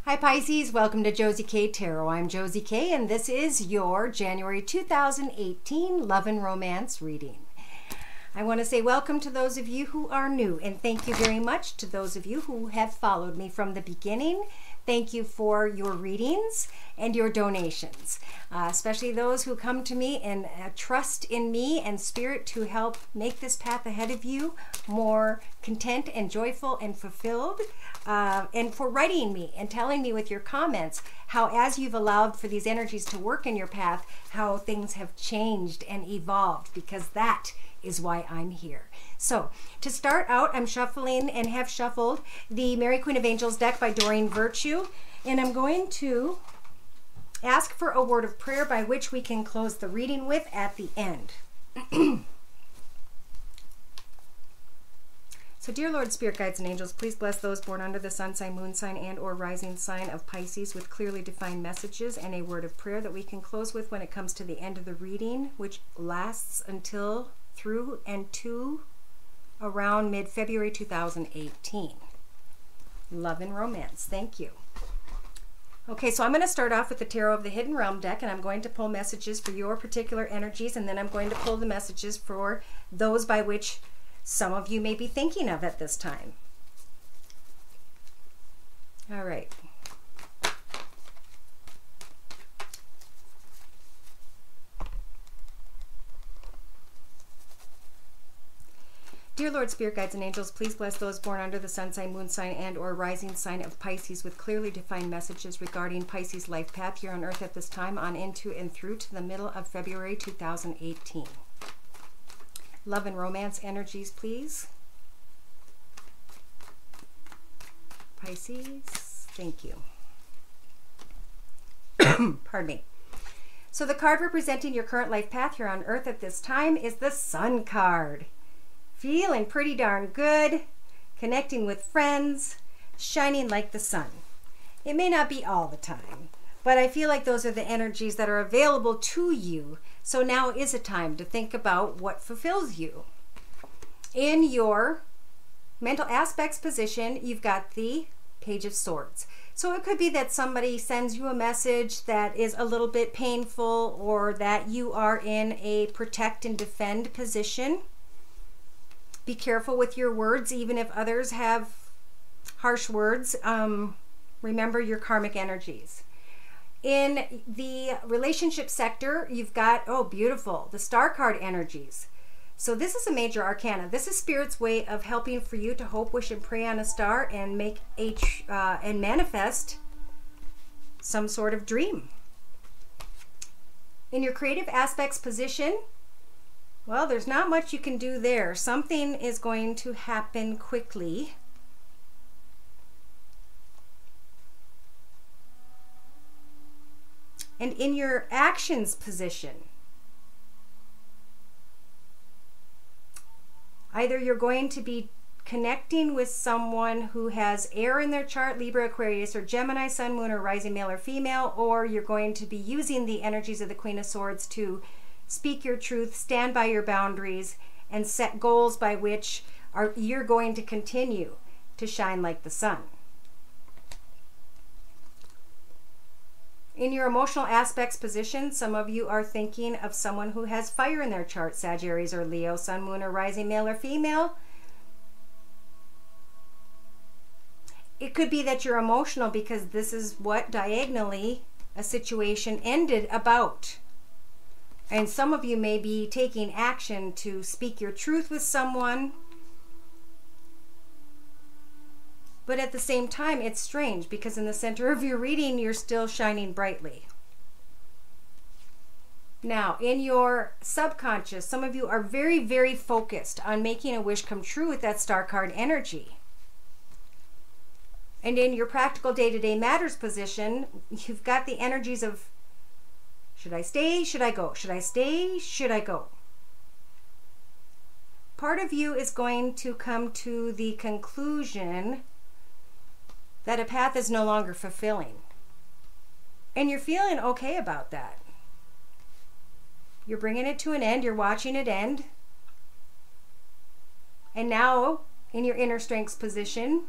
Hi Pisces, welcome to Josie K Tarot. I'm Josie K and this is your January 2018 Love and Romance reading. I want to say welcome to those of you who are new and thank you very much to those of you who have followed me from the beginning. Thank you for your readings and your donations, especially those who come to me and trust in me and spirit to help make this path ahead of you more content and joyful and fulfilled. And for writing me and telling me with your comments how, as you've allowed for these energies to work in your path, how things have changed and evolved, because that is why I'm here. So to start out, I'm shuffling and have shuffled the Mary Queen of Angels deck by Doreen Virtue, and I'm going to ask for a word of prayer by which we can close the reading with at the end. So dear Lord, Spirit Guides and Angels, please bless those born under the sun sign, moon sign, and or rising sign of Pisces with clearly defined messages and a word of prayer that we can close with when it comes to the end of the reading, which lasts until through and to around mid-February 2018. Love and Romance. Thank you. Okay, so I'm going to start off with the Tarot of the Hidden Realm deck, and I'm going to pull messages for your particular energies, and then I'm going to pull the messages for those by which some of you may be thinking of at this time. All right. Dear Lord, Spirit Guides and Angels, please bless those born under the sun sign, moon sign, and or rising sign of Pisces with clearly defined messages regarding Pisces' life path here on Earth at this time, on into and through to the middle of February 2018. Love and Romance energies, please. Pisces, thank you. Pardon me. So the card representing your current life path here on Earth at this time is the Sun card. Feeling pretty darn good, connecting with friends, shining like the sun. It may not be all the time, but I feel like those are the energies that are available to you. So now is a time to think about what fulfills you. In your mental aspects position, you've got the Page of Swords. So it could be that somebody sends you a message that is a little bit painful, or that you are in a protect and defend position. Be careful with your words, even if others have harsh words. Remember your karmic energies. In the relationship sector, you've got, oh, beautiful, the Star card energies. So this is a major arcana. This is Spirit's way of helping for you to hope, wish, and pray on a star and make and manifest some sort of dream. In your creative aspects position, well, there's not much you can do there. Something is going to happen quickly. And in your actions position, either you're going to be connecting with someone who has air in their chart, Libra, Aquarius, or Gemini, Sun, Moon, or Rising, male or female, or you're going to be using the energies of the Queen of Swords to speak your truth, stand by your boundaries, and set goals by which you're going to continue to shine like the sun. In your emotional aspects position, some of you are thinking of someone who has fire in their chart, Sagittarius or Leo, Sun, Moon, or Rising, male or female. It could be that you're emotional because this is what diagonally a situation ended about. And some of you may be taking action to speak your truth with someone. But at the same time, it's strange because in the center of your reading, you're still shining brightly. Now, in your subconscious, some of you are very, very focused on making a wish come true with that Star card energy. And in your practical day-to-day matters position, you've got the energies of, should I stay? Should I go? Should I stay? Should I go? Part of you is going to come to the conclusion that a path is no longer fulfilling. And you're feeling okay about that. You're bringing it to an end. You're watching it end. And now, in your inner strengths position,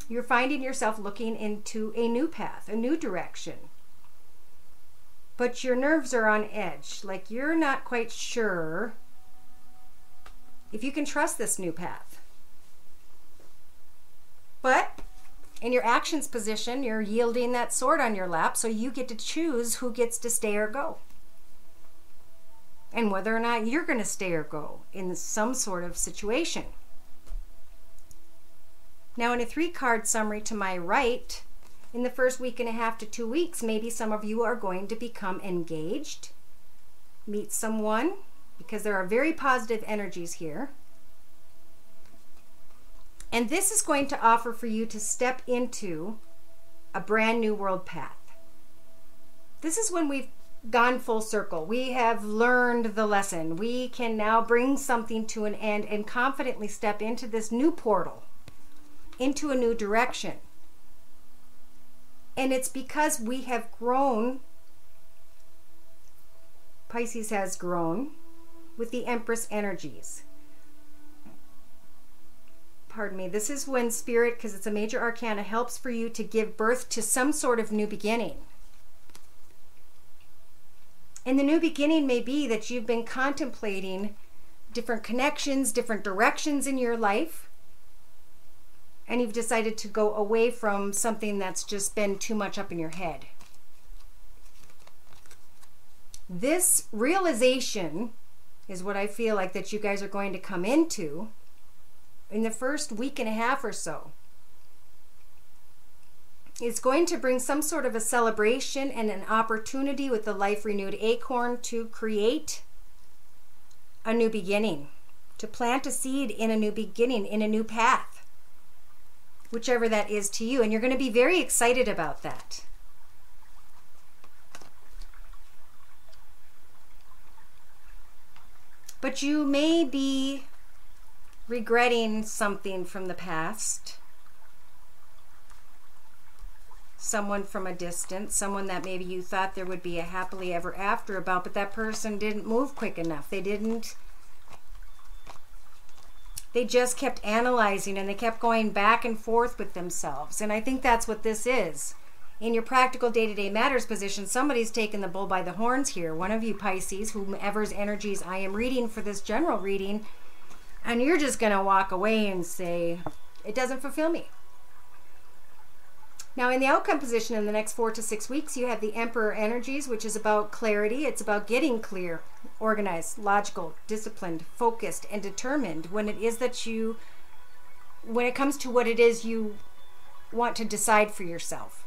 You're finding yourself looking into a new path, a new direction. But your nerves are on edge. Like you're not quite sure if you can trust this new path. But in your actions position, you're yielding that sword on your lap, so you get to choose who gets to stay or go. And whether or not you're going to stay or go in some sort of situation. Now, in a 3-card summary to my right, in the first week and a half to 2 weeks, maybe some of you are going to become engaged, meet someone, because there are very positive energies here. And this is going to offer for you to step into a brand new world path. This is when we've gone full circle. We have learned the lesson. We can now bring something to an end and confidently step into this new portal, into a new direction. And it's because we have grown, Pisces has grown, with the Empress energies. Pardon me, this is when Spirit, because it's a major arcana, helps for you to give birth to some sort of new beginning. And the new beginning may be that you've been contemplating different connections, different directions in your life, and you've decided to go away from something that's just been too much up in your head. This realization is what I feel like that you guys are going to come into in the first week and a half or so. It's going to bring some sort of a celebration and an opportunity with the Life Renewed Acorn to create a new beginning, to plant a seed in a new beginning, in a new path, whichever that is to you. And you're going to be very excited about that. But you may be regretting something from the past. Someone from a distance, someone that maybe you thought there would be a happily ever after about, but that person didn't move quick enough. They just kept analyzing, and they kept going back and forth with themselves. And I think that's what this is. In your practical day-to-day matters position, somebody's taken the bull by the horns here. One of you Pisces, whomever's energies I am reading for this general reading, and you're just going to walk away and say, it doesn't fulfill me. Now, in the outcome position in the next 4 to 6 weeks, you have the Emperor energies, which is about clarity. It's about getting clear, organized, logical, disciplined, focused, and determined when it is that when it comes to what it is you want to decide for yourself.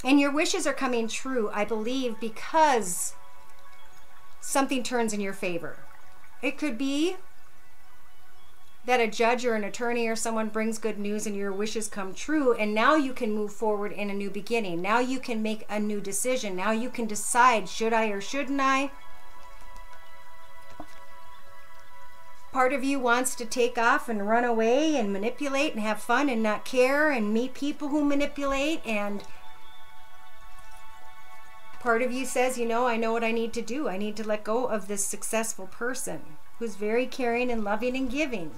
And your wishes are coming true, I believe, because something turns in your favor. It could be that a judge or an attorney or someone brings good news and your wishes come true, and now you can move forward in a new beginning. Now you can make a new decision. Now you can decide, should I or shouldn't I? Part of you wants to take off and run away and manipulate and have fun and not care and meet people who manipulate, and part of you says, you know, I know what I need to do. I need to let go of this successful person who's very caring and loving and giving.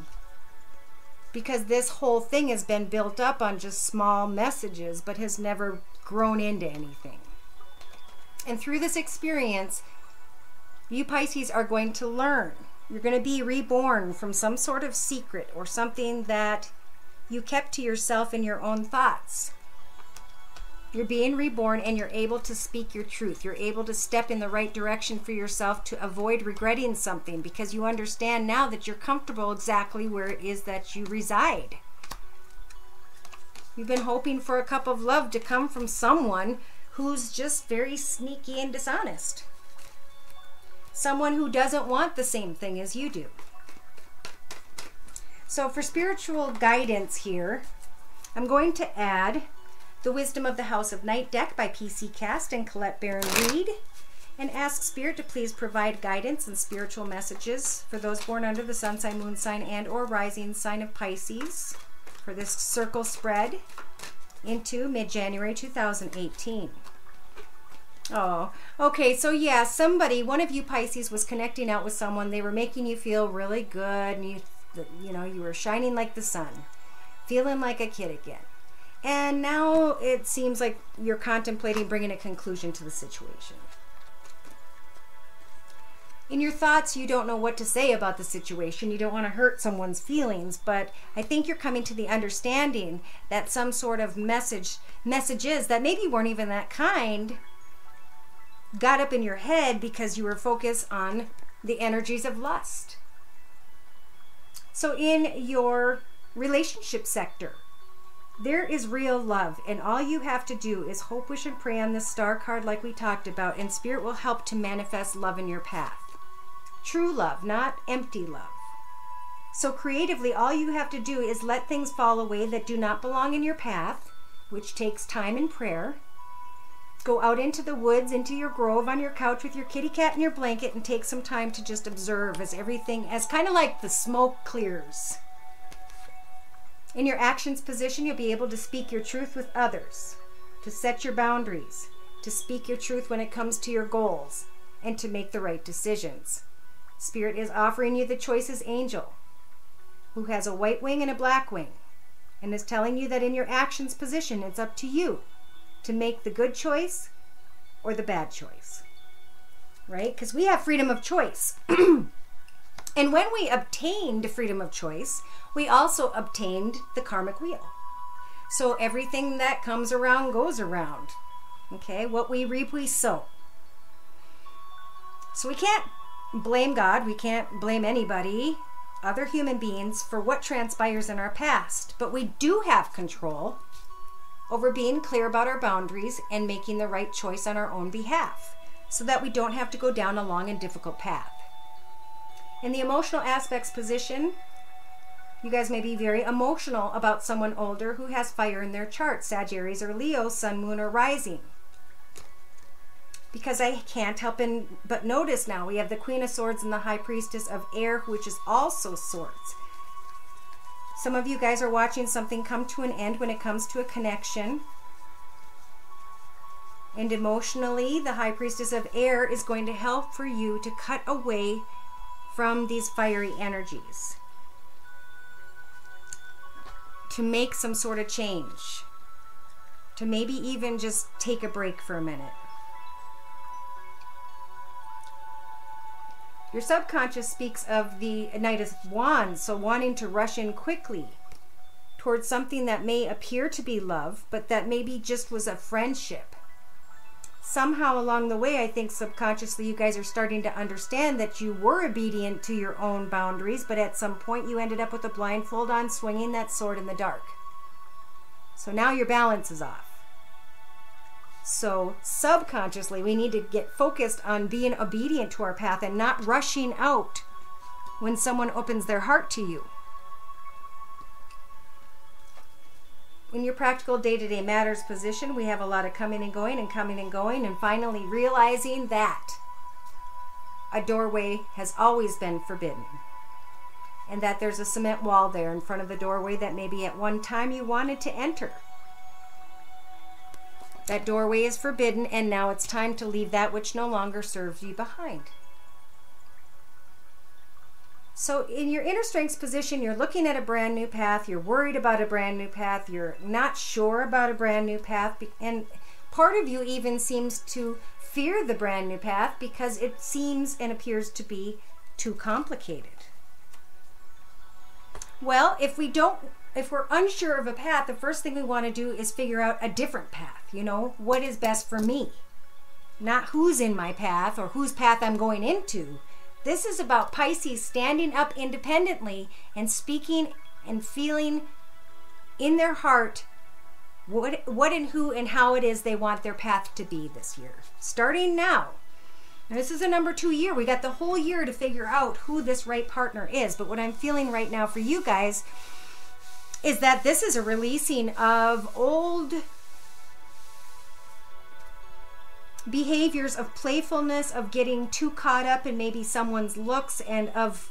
Because this whole thing has been built up on just small messages, but has never grown into anything. And through this experience, you Pisces are going to learn. You're going to be reborn from some sort of secret or something that you kept to yourself in your own thoughts. You're being reborn, and you're able to speak your truth. You're able to step in the right direction for yourself to avoid regretting something, because you understand now that you're comfortable exactly where it is that you reside. You've been hoping for a cup of love to come from someone who's just very sneaky and dishonest. Someone who doesn't want the same thing as you do. So for spiritual guidance here, I'm going to add The Wisdom of the House of Night deck by P.C. Cast and Colette Baron Reed, and ask Spirit to please provide guidance and spiritual messages for those born under the sun sign, moon sign, and or rising sign of Pisces for this circle spread into mid-January 2018. Oh, okay, so yeah, one of you Pisces was connecting out with someone. They were making you feel really good, and you know, you were shining like the sun. feeling like a kid again. And now it seems like you're contemplating bringing a conclusion to the situation. In your thoughts, you don't know what to say about the situation. You don't want to hurt someone's feelings, but I think you're coming to the understanding that some sort of messages that maybe weren't even that kind got up in your head because you were focused on the energies of lust. So in your relationship sector, there is real love, and all you have to do is hope, wish, and pray on this star card like we talked about, and Spirit will help to manifest love in your path. True love, not empty love. So creatively, all you have to do is let things fall away that do not belong in your path, which takes time and prayer. Go out into the woods, into your grove, on your couch with your kitty cat and your blanket, and take some time to just observe as everything, as kind of like the smoke clears. In your actions position, you'll be able to speak your truth with others, to set your boundaries, to speak your truth when it comes to your goals, and to make the right decisions. Spirit is offering you the choices angel, who has a white wing and a black wing, and is telling you that in your actions position, it's up to you to make the good choice or the bad choice, right? Because we have freedom of choice. And when we obtained freedom of choice, we also obtained the karmic wheel. So everything that comes around goes around. Okay, what we reap, we sow. So we can't blame God, we can't blame anybody, other human beings, for what transpires in our past. But we do have control over being clear about our boundaries and making the right choice on our own behalf, so that we don't have to go down a long and difficult path. In the emotional aspects position, you guys may be very emotional about someone older who has fire in their chart, Sagittarius or Leo, Sun, Moon, or Rising. Because I can't help but notice now, we have the Queen of Swords and the High Priestess of Air, which is also Swords. Some of you guys are watching something come to an end when it comes to a connection. And emotionally, the High Priestess of Air is going to help for you to cut away from these fiery energies, to make some sort of change, to maybe even just take a break for a minute. Your subconscious speaks of the Knight of Wands, so wanting to rush in quickly towards something that may appear to be love, but that maybe just was a friendship. Somehow along the way, I think subconsciously you guys are starting to understand that you were obedient to your own boundaries, but at some point you ended up with a blindfold on, swinging that sword in the dark. So now your balance is off. So subconsciously, we need to get focused on being obedient to our path and not rushing out when someone opens their heart to you. In your practical day-to-day matters position, we have a lot of coming and going and coming and going, and finally realizing that a doorway has always been forbidden, and that there's a cement wall there in front of the doorway that maybe at one time you wanted to enter. That doorway is forbidden, and now it's time to leave that which no longer serves you behind. So in your inner strengths position, you're looking at a brand new path, you're worried about a brand new path, you're not sure about a brand new path, and part of you even seems to fear the brand new path because it seems and appears to be too complicated. Well, if we're unsure of a path, the first thing we want to do is figure out a different path. You know, what is best for me? Not who's in my path or whose path I'm going into. This is about Pisces standing up independently and speaking and feeling in their heart what and who and how it is they want their path to be this year. Starting now. Now, this is a number 2 year. We got the whole year to figure out who this right partner is. But what I'm feeling right now for you guys is that this is a releasing of old behaviors of playfulness, of getting too caught up in maybe someone's looks, and of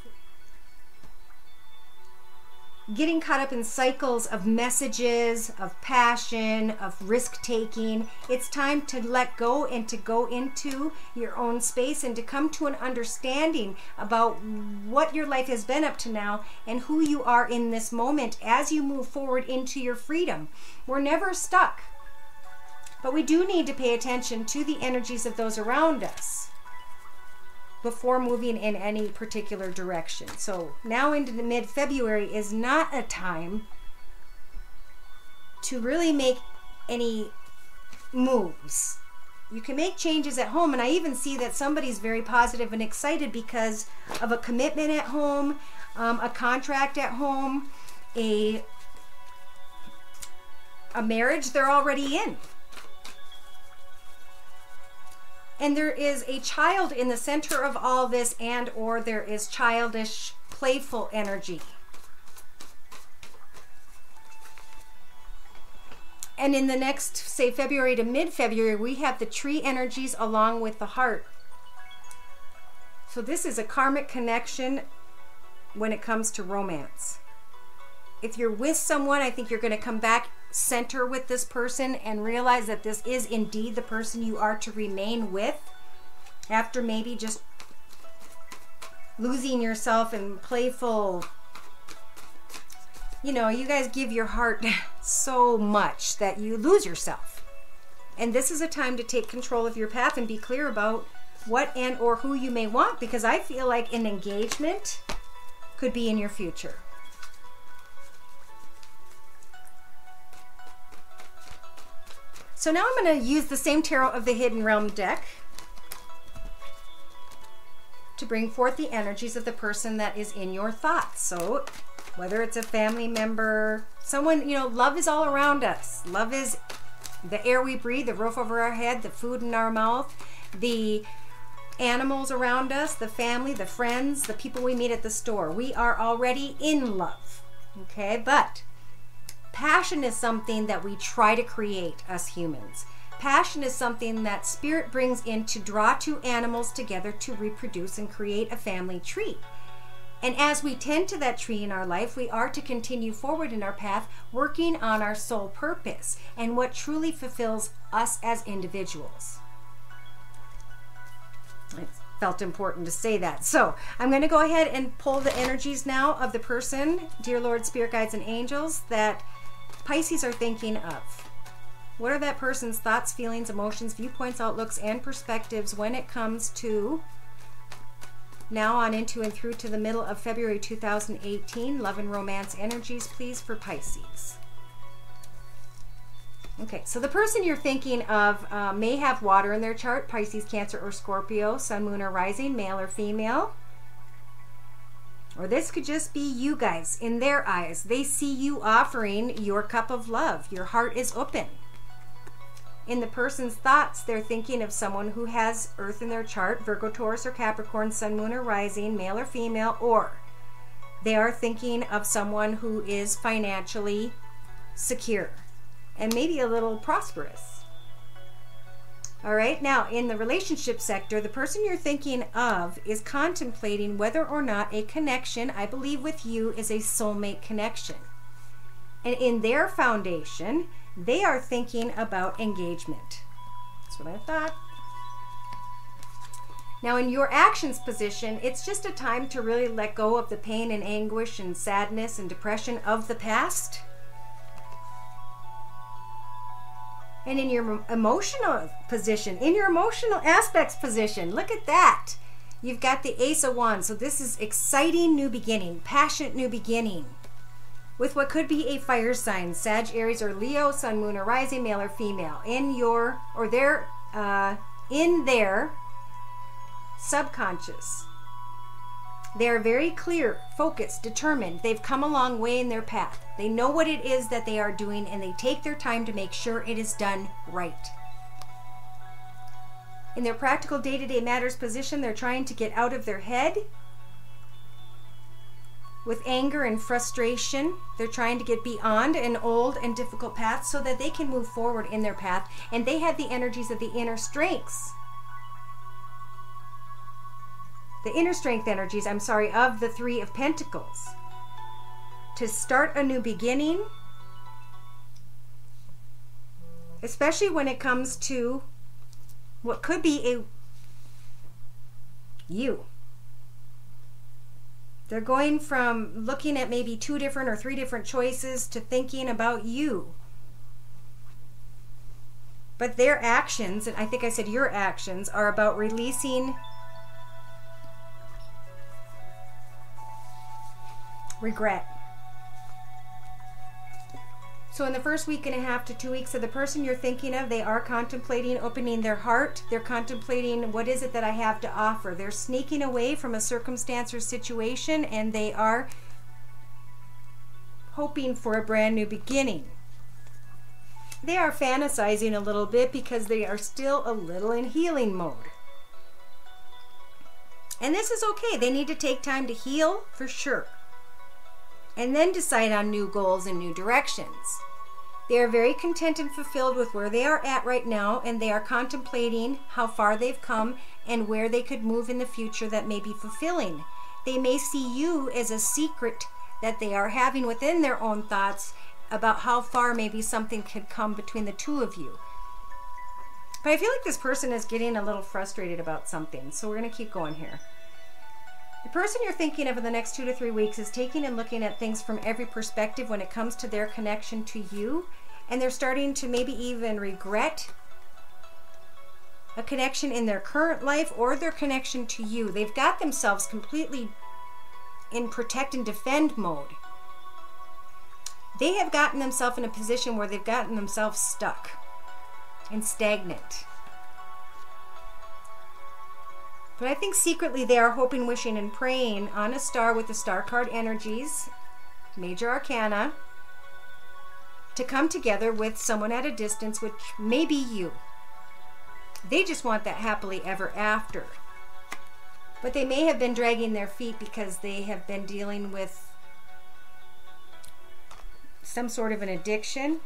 getting caught up in cycles of messages, of passion, of risk-taking. It's time to let go and to go into your own space and to come to an understanding about what your life has been up to now and who you are in this moment as you move forward into your freedom. We're never stuck, but we do need to pay attention to the energies of those around us before moving in any particular direction. So now into the mid-February is not a time to really make any moves. You can make changes at home, and I even see that somebody's very positive and excited because of a commitment at home, a contract at home, a marriage they're already in. And there is a child in the center of all this, and or there is childish, playful energy. And in the next, say, February to mid-February, we have the tree energies along with the heart. So this is a karmic connection when it comes to romance. If you're with someone, I think you're going to come back center with this person and realize that this is indeed the person you are to remain with after maybe just losing yourself in playful, you know, you guys give your heart so much that you lose yourself. And this is a time to take control of your path and be clear about what and or who you may want, because I feel like an engagement could be in your future. So now I'm going to use the same Tarot of the Hidden Realm deck to bring forth the energies of the person that is in your thoughts. So whether it's a family member, someone, you know, love is all around us. Love is the air we breathe, the roof over our head, the food in our mouth, the animals around us, the family, the friends, the people we meet at the store. We are already in love, okay? But passion is something that we try to create, us humans. Passion is something that spirit brings in to draw two animals together to reproduce and create a family tree. And as we tend to that tree in our life, we are to continue forward in our path, working on our soul purpose and what truly fulfills us as individuals. It felt important to say that. So I'm going to go ahead and pull the energies now of the person, dear Lord, Spirit Guides, and Angels, that Pisces are thinking of. What are that person's thoughts, feelings, emotions, viewpoints, outlooks, and perspectives when it comes to now on into and through to the middle of February 2018? Love and romance energies, please, for Pisces. Okay, so the person you're thinking of may have water in their chart, Pisces, Cancer, or Scorpio, Sun, Moon, or Rising, male or female. Or this could just be you guys. In their eyes, they see you offering your cup of love. Your heart is open. In the person's thoughts, they're thinking of someone who has Earth in their chart, Virgo, Taurus, or Capricorn, Sun, Moon, or Rising, male or female, or they are thinking of someone who is financially secure and maybe a little prosperous. All right, now in the relationship sector, the person you're thinking of is contemplating whether or not a connection, I believe with you, is a soulmate connection. And in their foundation, they are thinking about engagement. That's what I thought. Now in your actions position, it's just a time to really let go of the pain and anguish and sadness and depression of the past. And in your emotional position, in your emotional aspects position, look at that. You've got the Ace of Wands. So this is exciting new beginning, passionate new beginning with what could be a fire sign, Sag, Aries, or Leo, Sun, Moon, or Rising, male or female. In your, or their, in their subconscious, they are very clear, focused, determined. They've come a long way in their path. They know what it is that they are doing, and they take their time to make sure it is done right. In their practical day-to-day matters position, they're trying to get out of their head with anger and frustration. They're trying to get beyond an old and difficult path so that they can move forward in their path, and they have the energies of the inner strengths. The inner strength energies, of the Three of Pentacles, to start a new beginning, especially when it comes to what could be you. They're going from looking at maybe 2 different or 3 different choices to thinking about you. But their actions, and I think I said your actions, are about releasing regret. So in the first week and a half to 2 weeks of the person you're thinking of, they are contemplating opening their heart. They're contemplating, what is it that I have to offer? They're sneaking away from a circumstance or situation, and they are hoping for a brand new beginning. They are fantasizing a little bit because they are still a little in healing mode. And this is okay. They need to take time to heal, for sure. And then decide on new goals and new directions. They are very content and fulfilled with where they are at right now, and they are contemplating how far they've come and where they could move in the future that may be fulfilling. They may see you as a secret that they are having within their own thoughts about how far maybe something could come between the two of you. But I feel like this person is getting a little frustrated about something, so we're going to keep going here. The person you're thinking of in the next 2 to 3 weeks is taking and looking at things from every perspective when it comes to their connection to you, and they're starting to maybe even regret a connection in their current life or their connection to you. They've got themselves completely in protect and defend mode. They have gotten themselves in a position where they've gotten themselves stuck and stagnant. But I think secretly they are hoping, wishing, and praying on a star with the star card energies, major arcana, to come together with someone at a distance, which may be you. They just want that happily ever after. But they may have been dragging their feet because they have been dealing with some sort of an addiction.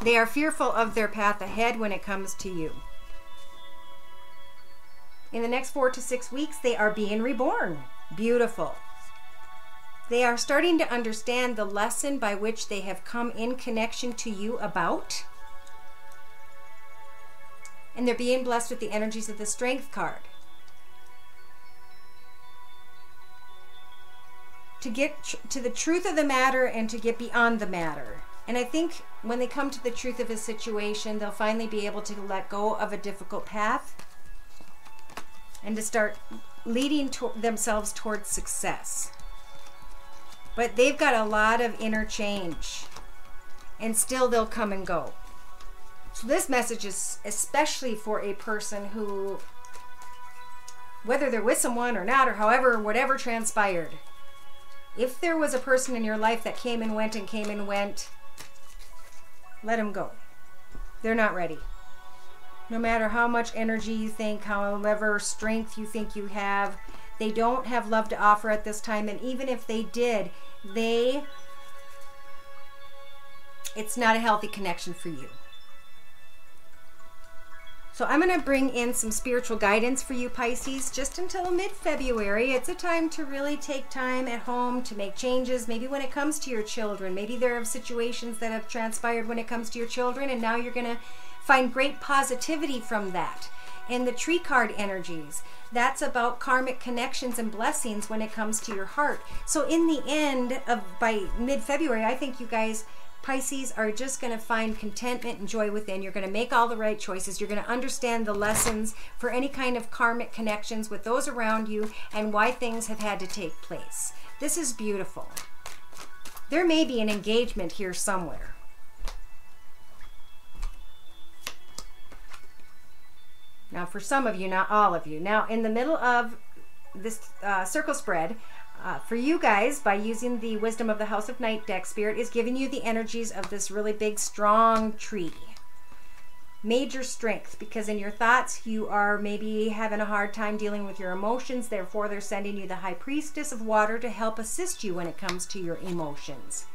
They are fearful of their path ahead when it comes to you. In the next 4 to 6 weeks, they are being reborn. Beautiful. They are starting to understand the lesson by which they have come in connection to you about. And they're being blessed with the energies of the Strength card. To get to the truth of the matter and to get beyond the matter. And I think when they come to the truth of a situation, they'll finally be able to let go of a difficult path and to start leading themselves towards success. But they've got a lot of inner change, and still they'll come and go. So this message is especially for a person who, whether they're with someone or not, or however, whatever transpired, if there was a person in your life that came and went and came and went, let them go. They're not ready. No matter how much energy you think, however strength you think you have, they don't have love to offer at this time. And even if they did, it's not a healthy connection for you. So I'm going to bring in some spiritual guidance for you, Pisces, just until mid-February. It's a time to really take time at home to make changes, maybe when it comes to your children. Maybe there are situations that have transpired when it comes to your children, and now you're going to find great positivity from that. And the tree card energies, that's about karmic connections and blessings when it comes to your heart. So in the end, by mid-February, I think you guys, Pisces, are just going to find contentment and joy within. You're going to make all the right choices. You're going to understand the lessons for any kind of karmic connections with those around you and why things have had to take place. This is beautiful. There may be an engagement here somewhere. Now, for some of you, not all of you. Now, in the middle of this circle spread, for you guys, by using the Wisdom of the House of Night deck, Spirit is giving you the energies of this really big, strong tree. Major strength, because in your thoughts, you are maybe having a hard time dealing with your emotions. Therefore, they're sending you the High Priestess of Water to help assist you when it comes to your emotions.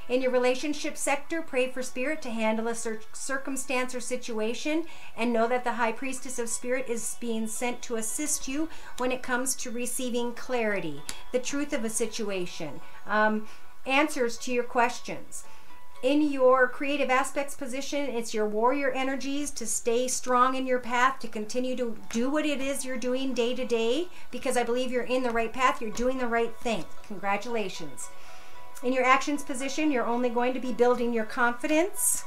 In your relationship sector, pray for Spirit to handle a circumstance or situation, and know that the High Priestess of Spirit is being sent to assist you when it comes to receiving clarity, the truth of a situation, answers to your questions. In your creative aspects position, it's your warrior energies to stay strong in your path, to continue to do what it is you're doing day to day, because I believe you're in the right path. You're doing the right thing. Congratulations. In your actions position, you're only going to be building your confidence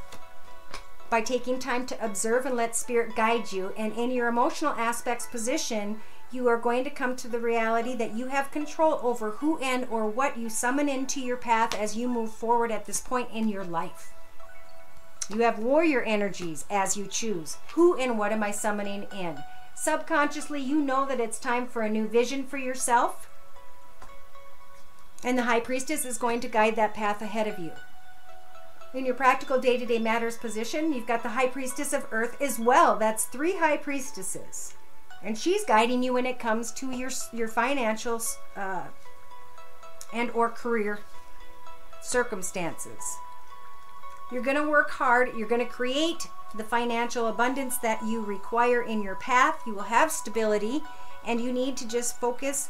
by taking time to observe and let Spirit guide you. And in your emotional aspects position, you are going to come to the reality that you have control over who and or what you summon into your path as you move forward at this point in your life. You have warrior energies as you choose. Who and what am I summoning in? Subconsciously, you know that it's time for a new vision for yourself. And the High Priestess is going to guide that path ahead of you. In your practical day-to-day matters position, you've got the High Priestess of Earth as well. That's 3 High Priestesses. And she's guiding you when it comes to your financial and or career circumstances. You're going to work hard. You're going to create the financial abundance that you require in your path. You will have stability, and you need to just focus.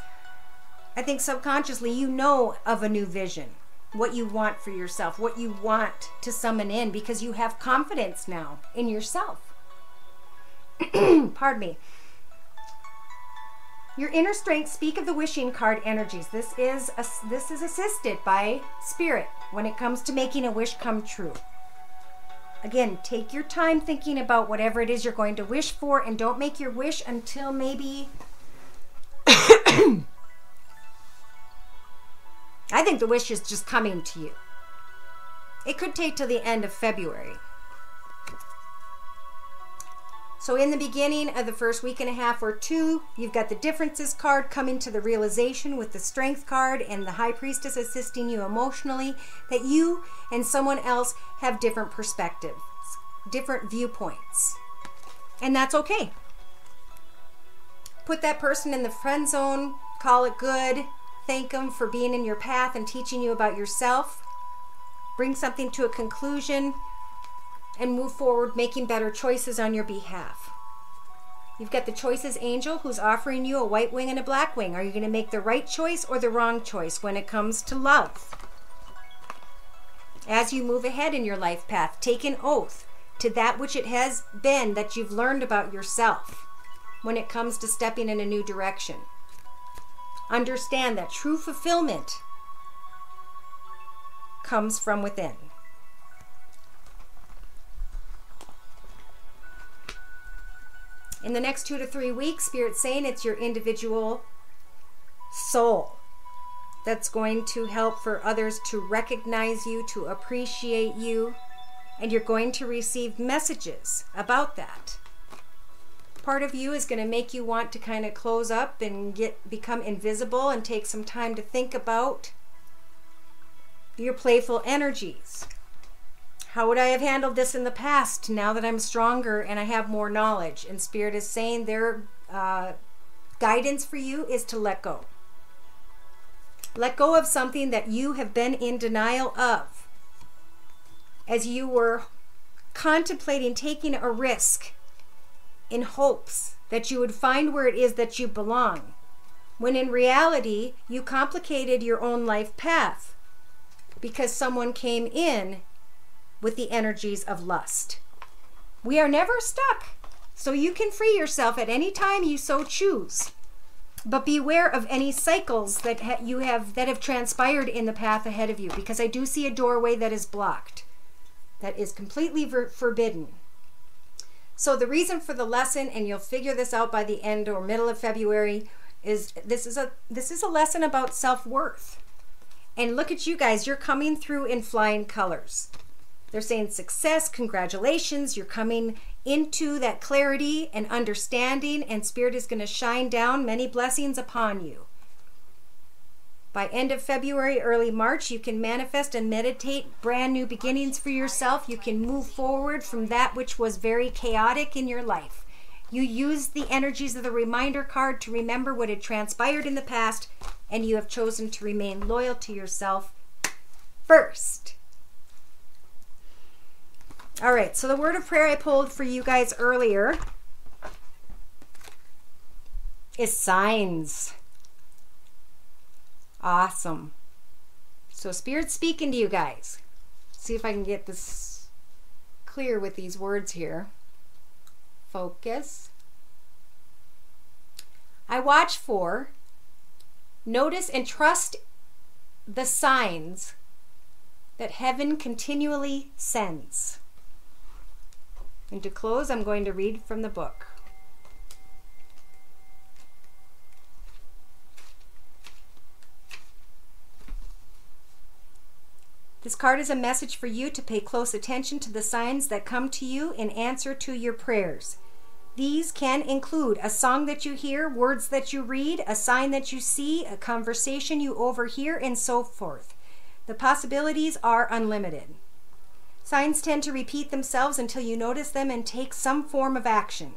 I think subconsciously you know of a new vision, what you want for yourself, what you want to summon in, because you have confidence now in yourself. Pardon me. Your inner strength, speak of the wishing card energies. This is assisted by Spirit when it comes to making a wish come true. Again, take your time thinking about whatever it is you're going to wish for, and don't make your wish until maybe I think the wish is just coming to you. It could take till the end of February. So in the beginning of the first week and a half or 2, you've got the differences card coming to the realization with the strength card and the High Priestess assisting you emotionally, that you and someone else have different perspectives, different viewpoints. And that's okay. Put that person in the friend zone, call it good, thank them for being in your path and teaching you about yourself. Bring something to a conclusion and move forward, making better choices on your behalf. You've got the Choices Angel who's offering you a white wing and a black wing. Are you going to make the right choice or the wrong choice when it comes to love? As you move ahead in your life path, take an oath to that which it has been that you've learned about yourself when it comes to stepping in a new direction. Understand that true fulfillment comes from within. In the next 2 to 3 weeks, Spirit's saying it's your individual soul that's going to help for others to recognize you, to appreciate you, and you're going to receive messages about that. Part of you is going to make you want to kind of close up and become invisible and take some time to think about your playful energies. How would I have handled this in the past now that I'm stronger and I have more knowledge? And Spirit is saying their guidance for you is to let go. Let go of something that you have been in denial of. As you were contemplating taking a risk in hopes that you would find where it is that you belong, when in reality you complicated your own life path because someone came in with the energies of lust. We are never stuck, so you can free yourself at any time you so choose. But beware of any cycles that have transpired in the path ahead of you, because I do see a doorway that is blocked, that is completely forbidden. So the reason for the lesson, and you'll figure this out by the end or middle of February, is this is a lesson about self-worth. And look at you guys, you're coming through in flying colors. They're saying success, congratulations, you're coming into that clarity and understanding, and Spirit is going to shine down many blessings upon you. By end of February, early March, you can manifest and meditate brand new beginnings for yourself. You can move forward from that which was very chaotic in your life. You use the energies of the reminder card to remember what had transpired in the past, and you have chosen to remain loyal to yourself first. All right, so the word of prayer I pulled for you guys earlier is signs. Awesome. So Spirit's speaking to you guys. See if I can get this clear with these words here. Focus. I watch for, notice and trust the signs that heaven continually sends. And to close, I'm going to read from the book. This card is a message for you to pay close attention to the signs that come to you in answer to your prayers. These can include a song that you hear, words that you read, a sign that you see, a conversation you overhear, and so forth. The possibilities are unlimited. Signs tend to repeat themselves until you notice them and take some form of action.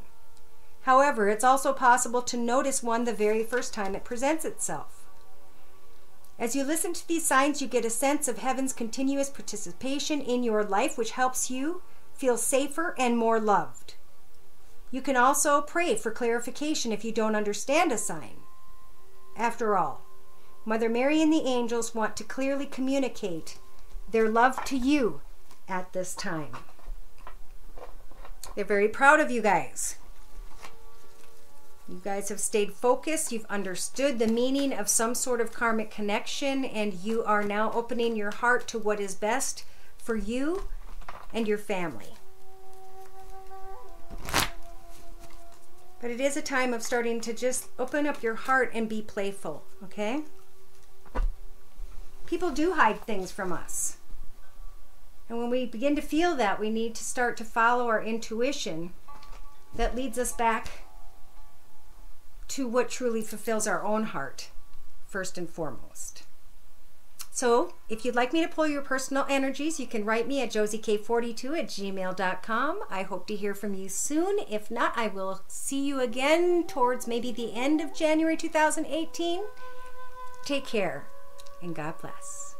However, it's also possible to notice one the very first time it presents itself. As you listen to these signs, you get a sense of heaven's continuous participation in your life, which helps you feel safer and more loved. You can also pray for clarification if you don't understand a sign. After all, Mother Mary and the angels want to clearly communicate their love to you at this time. They're very proud of you guys. You guys have stayed focused. You've understood the meaning of some sort of karmic connection, and you are now opening your heart to what is best for you and your family. But it is a time of starting to just open up your heart and be playful, okay? People do hide things from us. And when we begin to feel that, we need to start to follow our intuition that leads us back to what truly fulfills our own heart, first and foremost. So, if you'd like me to pull your personal energies, you can write me at josiek42@gmail.com. I hope to hear from you soon. If not, I will see you again towards maybe the end of January 2018. Take care, and God bless.